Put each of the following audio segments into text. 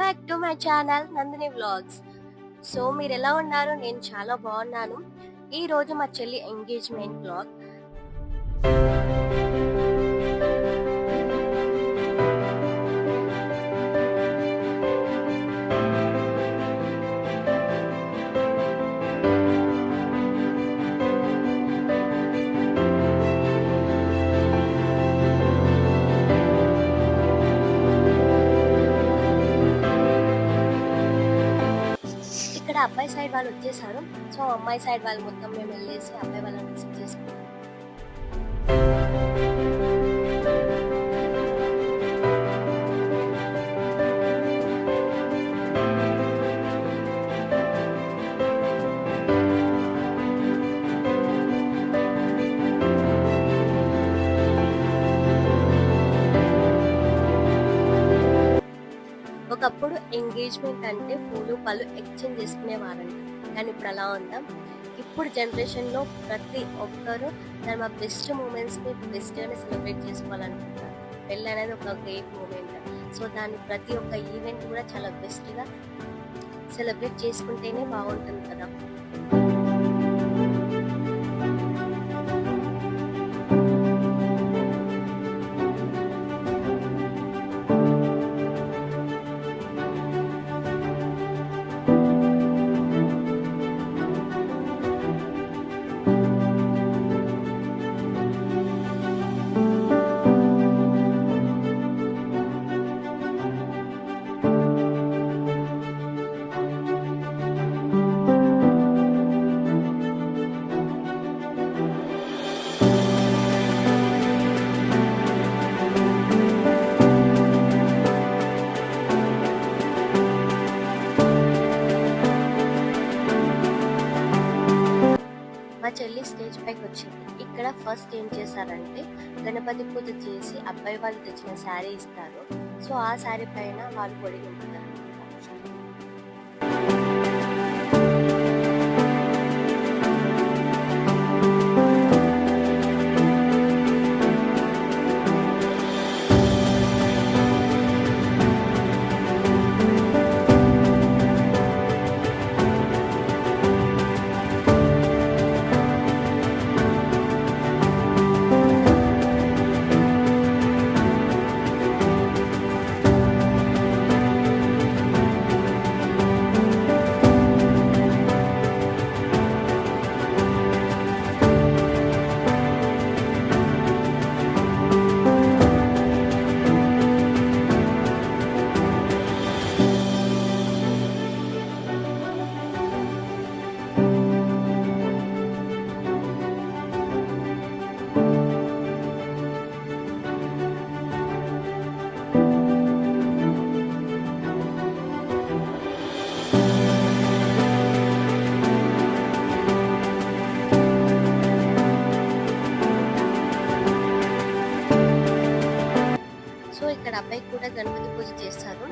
Back to my channel Nandini vlogs. So మీరు ఎలా ఉన్నారు? నేను చాలా బాగున్నాను. ఈ రోజు మా చెల్లి ఎంగేజ్మెంట్ వ్లాగ్. ఇక్కడ అబ్బాయి సైడ్ వాళ్ళు వచ్చేసారు. సో అమ్మాయి సైడ్ వాళ్ళు మొత్తం మేము వెళ్ళేసి అబ్బాయి వాళ్ళని రిసీవ్ చేసుకున్నాం. ఒకప్పుడు ఎంగేజ్మెంట్ అంటే పూలు పళ్ళు ఎక్స్చేంజ్ చేసుకునేవారంట, కానీ ఇప్పుడు అలా ఉందా? ఇప్పుడు జనరేషన్లో ప్రతి ఒక్కరు తమ బెస్ట్ మూమెంట్స్ని బెస్ట్గానే సెలబ్రేట్ చేసుకోవాలనుకుంటారు. పెళ్ళి అనేది ఒక గ్రేట్ మూమెంట్. సో దాన్ని ప్రతి ఒక్క ఈవెంట్ కూడా చాలా బెస్ట్గా సెలబ్రేట్ చేసుకుంటేనే బాగుంటుంది కదా. మా చెల్లి స్టేజ్ పైకి వచ్చింది. ఇక్కడ ఫస్ట్ ఏం చేశారంటే గణపతి పూజ చేసి అబ్బాయి వాళ్ళు తెచ్చిన శారీ ఇస్తారు. సో ఆ శారీ పైన వాళ్ళు పొడి నింపుతారు. సో ఇక్కడ అబ్బాయికి కూడా గణపతి పూజ చేస్తారు.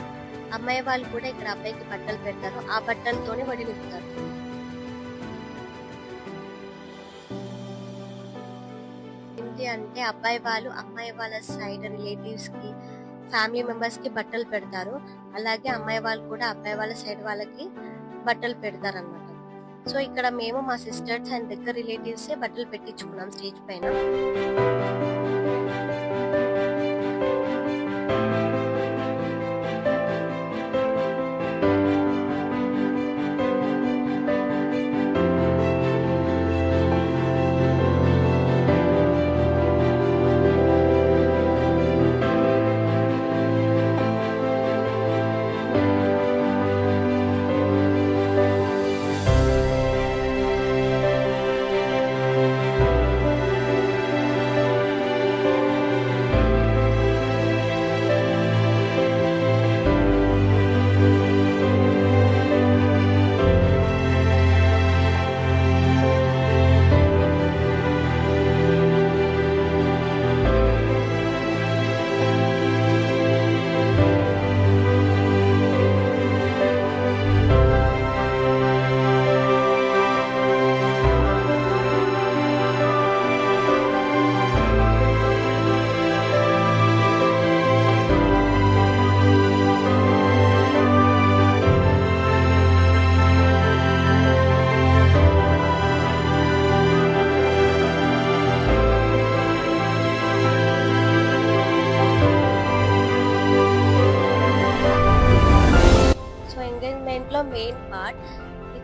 అమ్మాయి వాళ్ళు కూడా ఇక్కడ అబ్బాయికి బట్టలు పెడతారు. ఆ బట్టలతోనే వడి నింపుతారు. ఏంటి అంటే అబ్బాయి వాళ్ళు అమ్మాయి వాళ్ళ సైడ్ రిలేటివ్స్ కి, ఫ్యామిలీ మెంబర్స్ కి బట్టలు పెడతారు. అలాగే అమ్మాయి వాళ్ళు కూడా అబ్బాయి వాళ్ళ సైడ్ వాళ్ళకి బట్టలు పెడతారు అన్నమాట. సో ఇక్కడ మేము మా సిస్టర్స్ అండ్ దగ్గర రిలేటివ్స్ బట్టలు పెట్టించుకున్నాం స్టేజ్ పైన.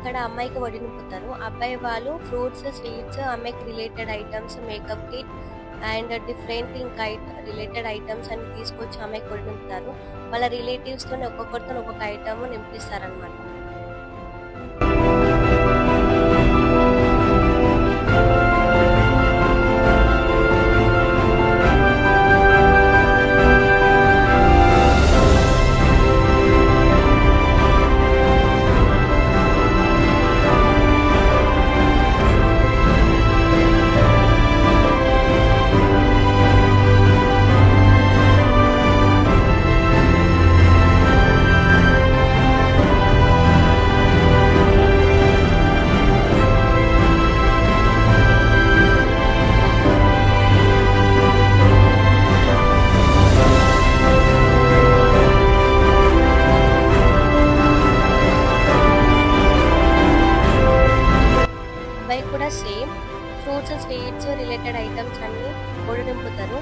ఇక్కడ అమ్మాయికి వడి నింపుతారు. అబ్బాయి వాళ్ళు ఫ్రూట్స్, స్వీట్స్, అమ్మాయికి related items, makeup kit and different ఇంకా రిలేటెడ్ ఐటమ్స్ అన్ని తీసుకొచ్చి అమ్మాయికి వడి నింపుతారు. వాళ్ళ రిలేటివ్స్తో ఒక్కొక్కరితో ఒక్కొక్క ఐటమ్ నింపిస్తారనమాట. అబ్బాయి కూడా same fruits, sweets related items అన్ని ఒడి నింపుతారు.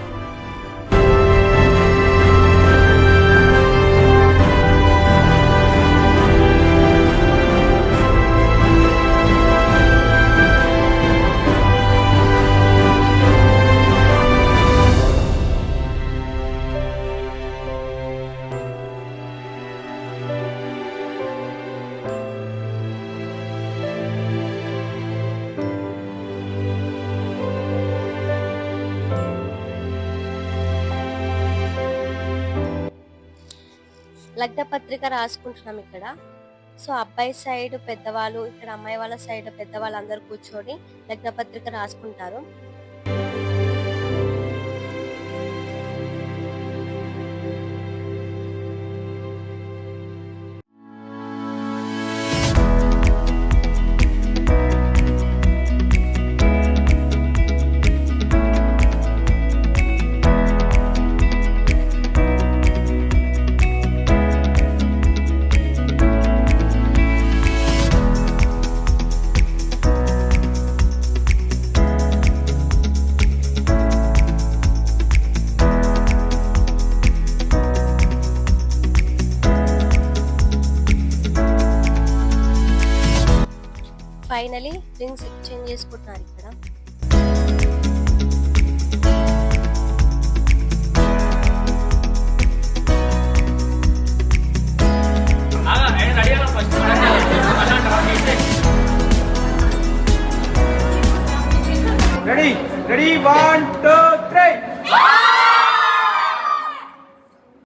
లగ్న పత్రిక రాసుకుంటున్నాం ఇక్కడ. సో అబ్బాయి సైడ్ పెద్దవాళ్ళు, ఇక్కడ అమ్మాయి వాళ్ళ సైడ్ పెద్దవాళ్ళు అందరు కూర్చొని లగ్న పత్రిక రాసుకుంటారు. ఫైనలీ రింగ్స్ ఎక్స్చేంజ్ చేసుకుంటున్నారు ఇక్కడ. రెడీ 1 2 3